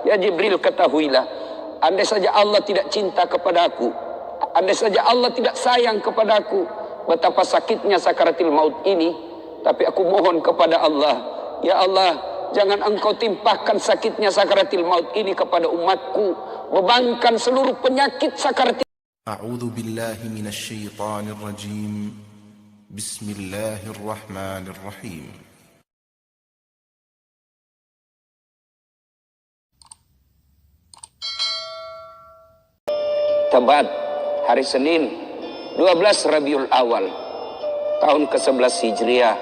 Ya Jibril, ketahuilah, andai saja Allah tidak cinta kepadaku, andai saja Allah tidak sayang kepadaku, betapa sakitnya sakaratil maut ini. Tapi aku mohon kepada Allah, ya Allah, jangan engkau timpahkan sakitnya sakaratil maut ini kepada umatku. Bebankan seluruh penyakit sakaratil. A'udzu billahi minasy syaithanir rajim. Bismillahirrahmanirrahim. Tebat hari Senin 12 Rabiul Awal tahun ke-11 Hijriah,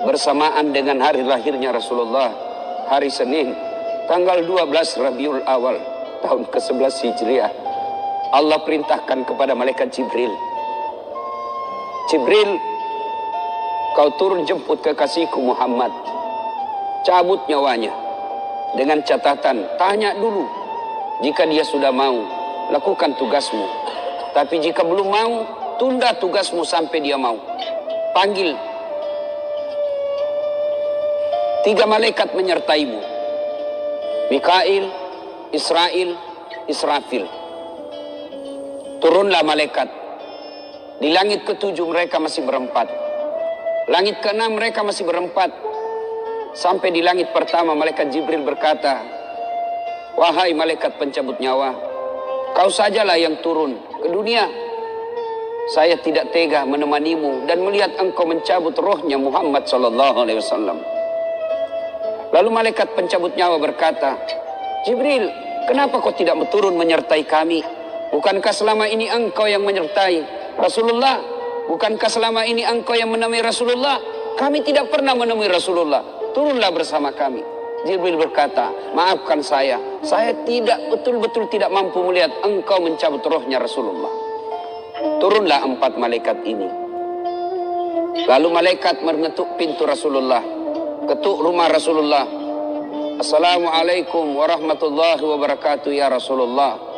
bersamaan dengan hari lahirnya Rasulullah. Hari Senin tanggal 12 Rabiul Awal tahun ke-11 Hijriah, Allah perintahkan kepada malaikat Jibril, Jibril, kau turun jemput kekasihku Muhammad, cabut nyawanya, dengan catatan tanya dulu, jika dia sudah mau, lakukan tugasmu. Tapi jika belum mau, tunda tugasmu sampai dia mau. Panggil 3 malaikat menyertaimu, Mikail, Israel, Israfil. Turunlah malaikat. Di langit ke-7 mereka masih berempat. Langit ke-6 mereka masih berempat. Sampai di langit pertama malaikat Jibril berkata, wahai malaikat pencabut nyawa, kau sajalah yang turun ke dunia. Saya tidak tega menemanimu dan melihat engkau mencabut rohnya Muhammad SAW. Lalu malaikat pencabut nyawa berkata, Jibril, kenapa kau tidak turun menyertai kami? Bukankah selama ini engkau yang menyertai Rasulullah? Bukankah selama ini engkau yang menemui Rasulullah? Kami tidak pernah menemui Rasulullah. Turunlah bersama kami. Jibril berkata, maafkan saya tidak betul-betul tidak mampu melihat engkau mencabut rohnya Rasulullah. Turunlah 4 malaikat ini. Lalu malaikat mengetuk pintu Rasulullah, ketuk rumah Rasulullah. Assalamualaikum warahmatullahi wabarakatuh ya Rasulullah.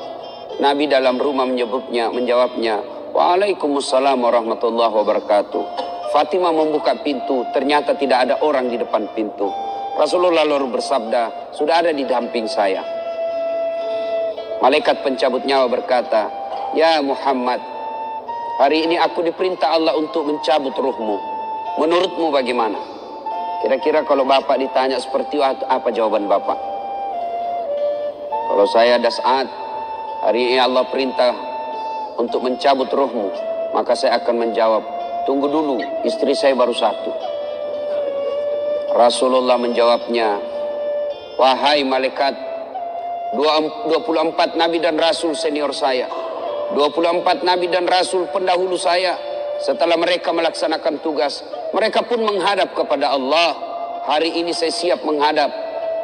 Nabi dalam rumah menjawabnya, waalaikumsalam warahmatullahi wabarakatuh. Fatimah membuka pintu, ternyata tidak ada orang di depan pintu. Rasulullah lalu bersabda, sudah ada di damping saya. Malaikat pencabut nyawa berkata, ya Muhammad, hari ini aku diperintah Allah untuk mencabut ruhmu. Menurutmu bagaimana? Kira-kira kalau Bapak ditanya seperti itu, apa jawaban Bapak? Kalau saya ada saat, hari ini Allah perintah untuk mencabut ruhmu, maka saya akan menjawab, tunggu dulu, istri saya baru 1. Rasulullah menjawabnya, wahai malaikat, 24 nabi dan rasul senior saya, 24 nabi dan rasul pendahulu saya, setelah mereka melaksanakan tugas, mereka pun menghadap kepada Allah. Hari ini saya siap menghadap,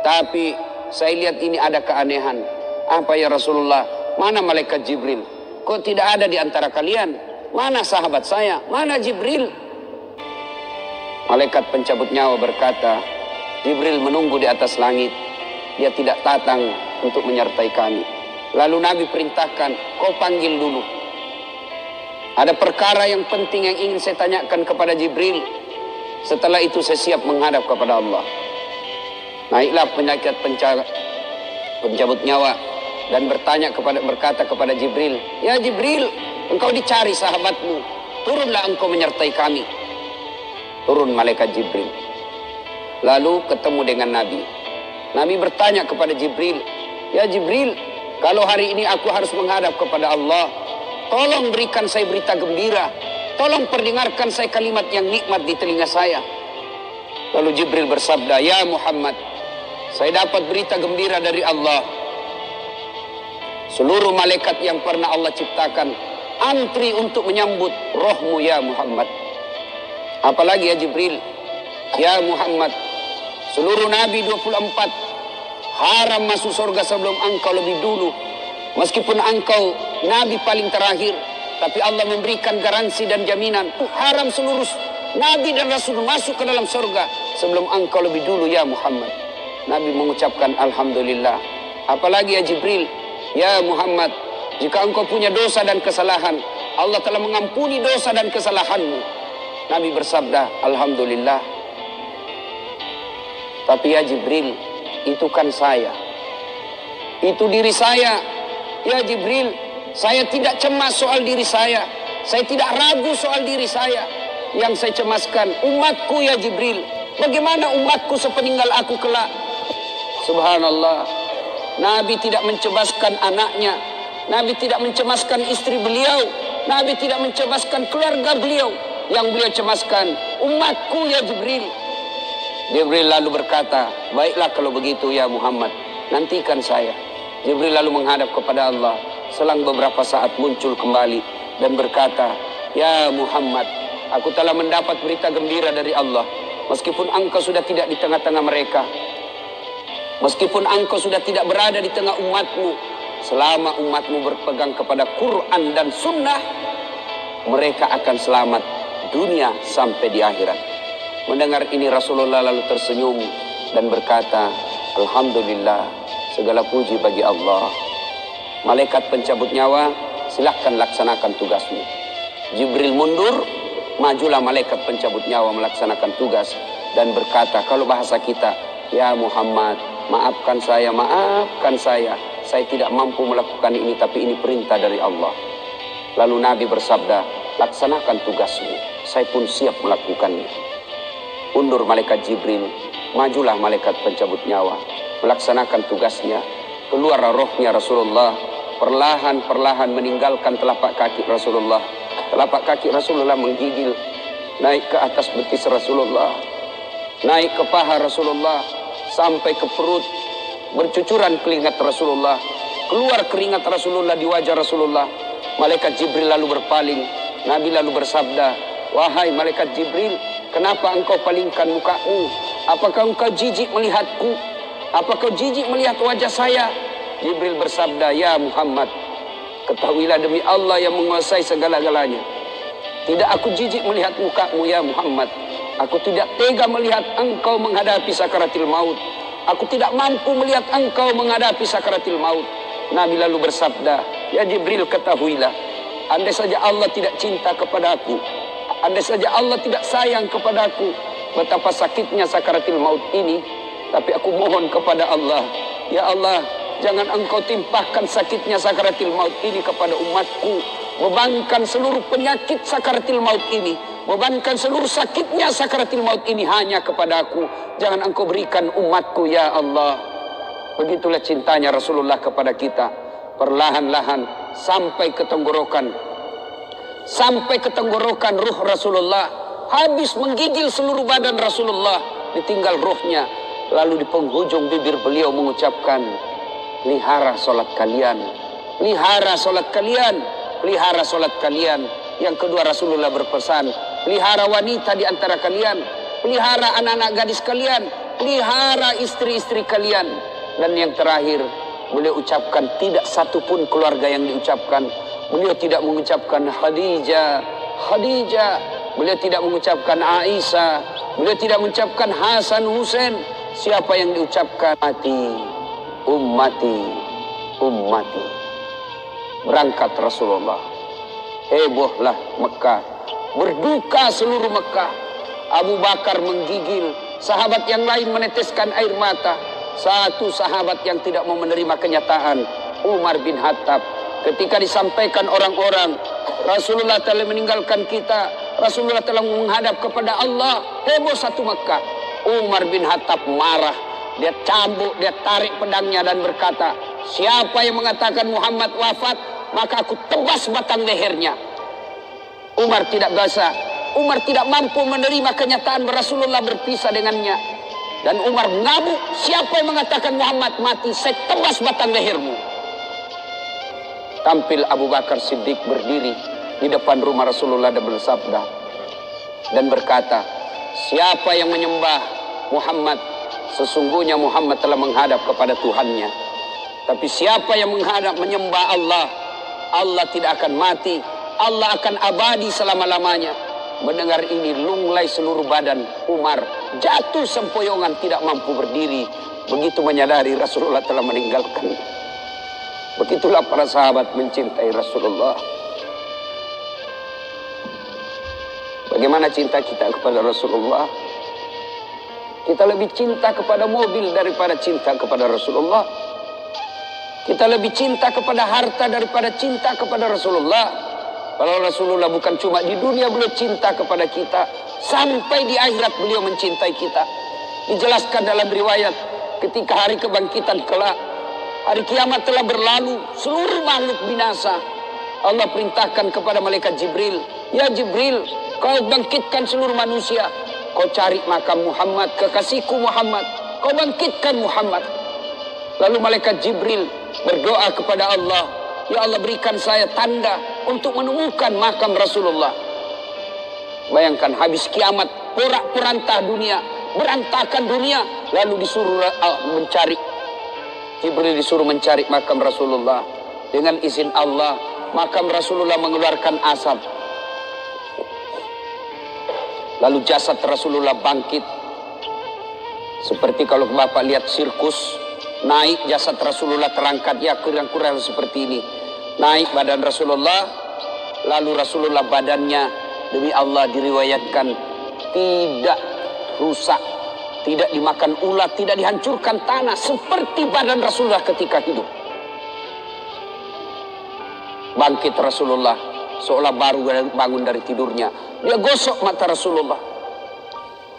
tapi saya lihat ini ada keanehan. Apa ya Rasulullah? Mana malaikat Jibril? Kok tidak ada di antara kalian? Mana sahabat saya? Mana Jibril? Malaikat pencabut nyawa berkata, Jibril menunggu di atas langit. Dia tidak datang untuk menyertai kami. Lalu Nabi perintahkan, kau panggil dulu. Ada perkara yang penting yang ingin saya tanyakan kepada Jibril. Setelah itu saya siap menghadap kepada Allah. Naiklah malaikat pencabut nyawa dan berkata kepada Jibril, ya Jibril, engkau dicari sahabatmu, turunlah engkau menyertai kami. Turun malaikat Jibril. Lalu ketemu dengan Nabi. Nabi bertanya kepada Jibril, ya Jibril, kalau hari ini aku harus menghadap kepada Allah, tolong berikan saya berita gembira. Tolong perdengarkan saya kalimat yang nikmat di telinga saya. Lalu Jibril bersabda, ya Muhammad, saya dapat berita gembira dari Allah. Seluruh malaikat yang pernah Allah ciptakan antri untuk menyambut rohmu ya Muhammad. Apalagi ya Jibril, ya Muhammad, seluruh nabi 24 haram masuk surga sebelum engkau lebih dulu. Meskipun engkau nabi paling terakhir, tapi Allah memberikan garansi dan jaminan, haram seluruh nabi dan rasul masuk ke dalam surga sebelum engkau lebih dulu ya Muhammad. Nabi mengucapkan alhamdulillah. Apalagi ya Jibril, ya Muhammad, jika engkau punya dosa dan kesalahan, Allah telah mengampuni dosa dan kesalahanmu. Nabi bersabda, alhamdulillah. Tapi ya Jibril, itu kan saya. Itu diri saya. Ya Jibril, saya tidak cemas soal diri saya. Saya tidak ragu soal diri saya. Yang saya cemaskan umatku ya Jibril. Bagaimana umatku sepeninggal aku kelak? Subhanallah. Nabi tidak mencemaskan anaknya. Nabi tidak mencemaskan istri beliau. Nabi tidak mencemaskan keluarga beliau. Yang beliau cemaskan umatku ya Jibril. Jibril lalu berkata, baiklah kalau begitu ya Muhammad, nantikan saya. Jibril lalu menghadap kepada Allah. Selang beberapa saat muncul kembali dan berkata, ya Muhammad, aku telah mendapat berita gembira dari Allah. Meskipun engkau sudah tidak di tengah-tengah mereka, meskipun engkau sudah tidak berada di tengah umatmu, selama umatmu berpegang kepada Quran dan Sunnah, mereka akan selamat dunia sampai di akhirat. Mendengar ini Rasulullah lalu tersenyum dan berkata, Alhamdulillah, segala puji bagi Allah. Malaikat pencabut nyawa, silahkan laksanakan tugasmu. Jibril mundur, majulah malaikat pencabut nyawa melaksanakan tugas dan berkata, kalau bahasa kita, ya Muhammad, maafkan saya, saya tidak mampu melakukan ini, tapi ini perintah dari Allah. Lalu Nabi bersabda, laksanakan tugasmu, saya pun siap melakukannya. Undur malaikat Jibril, majulah malaikat pencabut nyawa melaksanakan tugasnya. Keluar rohnya Rasulullah, perlahan-perlahan meninggalkan telapak kaki Rasulullah. Telapak kaki Rasulullah menggigil naik ke atas betis Rasulullah, naik ke paha Rasulullah, sampai ke perut. Bercucuran keringat Rasulullah, keluar keringat Rasulullah di wajah Rasulullah. Malaikat Jibril lalu berpaling. Nabi lalu bersabda, wahai malaikat Jibril, kenapa engkau palingkan mukamu? Apakah engkau jijik melihatku? Apakah jijik melihat wajah saya? Jibril bersabda, ya Muhammad, ketahuilah demi Allah yang menguasai segala-galanya, tidak aku jijik melihat mukamu ya Muhammad. Aku tidak tega melihat engkau menghadapi sakaratil maut. Aku tidak mampu melihat engkau menghadapi sakaratil maut. Nabi lalu bersabda, ya Jibril, ketahuilah, andai saja Allah tidak cinta kepadaku, andai saja Allah tidak sayang kepadaku, betapa sakitnya sakaratil maut ini. Tapi aku mohon kepada Allah, ya Allah, jangan engkau timpahkan sakitnya sakaratil maut ini kepada umatku. Bebankan seluruh penyakit sakaratil maut ini, bebankan seluruh sakitnya sakaratil maut ini hanya kepadaku. Jangan engkau berikan umatku ya Allah. Begitulah cintanya Rasulullah kepada kita. Perlahan-lahan sampai ke tenggorokan. Sampai ke tenggorokan ruh Rasulullah. Habis menggigil seluruh badan Rasulullah, ditinggal ruhnya. Lalu di penghujung bibir beliau mengucapkan, pelihara solat kalian, pelihara solat kalian, pelihara solat kalian. Yang kedua Rasulullah berpesan, pelihara wanita di antara kalian, pelihara anak-anak gadis kalian, pelihara istri-istri kalian. Dan yang terakhir beliau ucapkan, tidak satu pun keluarga yang diucapkan. Beliau tidak mengucapkan Khadijah, Khadijah. Beliau tidak mengucapkan Aisyah. Beliau tidak mengucapkan Hasan Husain. Siapa yang diucapkan? Ummati, ummati, ummati. Berangkat Rasulullah. Hebohlah Mekah. Berduka seluruh Mekah. Abu Bakar menggigil. Sahabat yang lain meneteskan air mata. Satu sahabat yang tidak mau menerima kenyataan, Umar bin Khattab. Ketika disampaikan orang-orang, Rasulullah telah meninggalkan kita, Rasulullah telah menghadap kepada Allah, heboh satu Mekah. Umar bin Khattab marah. Dia cambuk, dia tarik pedangnya dan berkata, siapa yang mengatakan Muhammad wafat, maka aku tebas batang lehernya. Umar tidak biasa. Umar tidak mampu menerima kenyataan Rasulullah berpisah dengannya. Dan Umar mengamuk, siapa yang mengatakan Muhammad mati, saya tebas batang lehermu. Tampil Abu Bakar Siddiq berdiri di depan rumah Rasulullah dan bersabda dan berkata, siapa yang menyembah Muhammad, sesungguhnya Muhammad telah menghadap kepada Tuhannya. Tapi siapa yang menghadap menyembah Allah, Allah tidak akan mati, Allah akan abadi selama-lamanya. Mendengar ini lunglai seluruh badan Umar, jatuh sempoyongan, tidak mampu berdiri. Begitu menyadari Rasulullah telah meninggalkan. Begitulah para sahabat mencintai Rasulullah. Bagaimana cinta kita kepada Rasulullah? Kita lebih cinta kepada mobil daripada cinta kepada Rasulullah. Kita lebih cinta kepada harta daripada cinta kepada Rasulullah. Kalau Rasulullah bukan cuma di dunia beliau cinta kepada kita, sampai di akhirat beliau mencintai kita. Dijelaskan dalam riwayat, ketika hari kebangkitan kelak, hari kiamat telah berlalu, seluruh makhluk binasa. Allah perintahkan kepada malaikat Jibril, ya Jibril, kau bangkitkan seluruh manusia. Kau cari makam Muhammad, kekasihku Muhammad. Kau bangkitkan Muhammad. Lalu malaikat Jibril berdoa kepada Allah, ya Allah berikan saya tanda untuk menemukan makam Rasulullah. Bayangkan habis kiamat, porak-poranda dunia, berantakan dunia, lalu disuruh mencari. Jibril disuruh mencari makam Rasulullah. Dengan izin Allah, makam Rasulullah mengeluarkan asap. Lalu jasad Rasulullah bangkit. Seperti kalau Bapak lihat sirkus, naik jasad Rasulullah terangkat, ya kurang-kurang seperti ini. Naik badan Rasulullah, lalu Rasulullah badannya demi Allah diriwayatkan tidak rusak, tidak dimakan ulat, tidak dihancurkan tanah, seperti badan Rasulullah ketika hidup. Bangkit Rasulullah seolah baru bangun dari tidurnya. Dia gosok mata Rasulullah.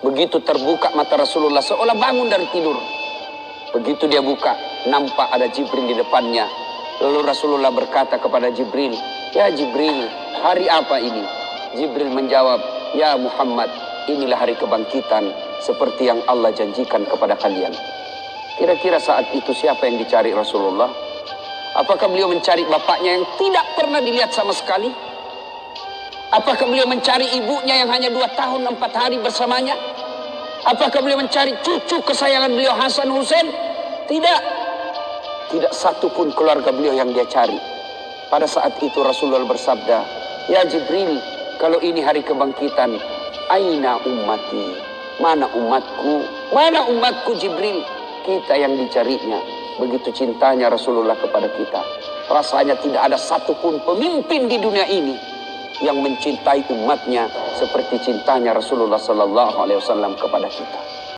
Begitu terbuka mata Rasulullah seolah bangun dari tidur. Begitu dia buka, nampak ada Jibril di depannya. Lalu Rasulullah berkata kepada Jibril, ya Jibril, hari apa ini? Jibril menjawab, ya Muhammad, inilah hari kebangkitan seperti yang Allah janjikan kepada kalian. Kira-kira saat itu siapa yang dicari Rasulullah? Apakah beliau mencari bapaknya yang tidak pernah dilihat sama sekali? Apakah beliau mencari ibunya yang hanya 2 tahun 4 hari bersamanya? Apakah beliau mencari cucu kesayangan beliau Hasan Hussein? Tidak. Tidak satu pun keluarga beliau yang dia cari. Pada saat itu Rasulullah bersabda, ya Jibril, kalau ini hari kebangkitan, aina ummati? Mana umatku? Mana umatku Jibril? Kita yang dicarinya. Begitu cintanya Rasulullah kepada kita. Rasanya tidak ada satupun pemimpin di dunia ini yang mencintai umatnya seperti cintanya Rasulullah SAW kepada kita.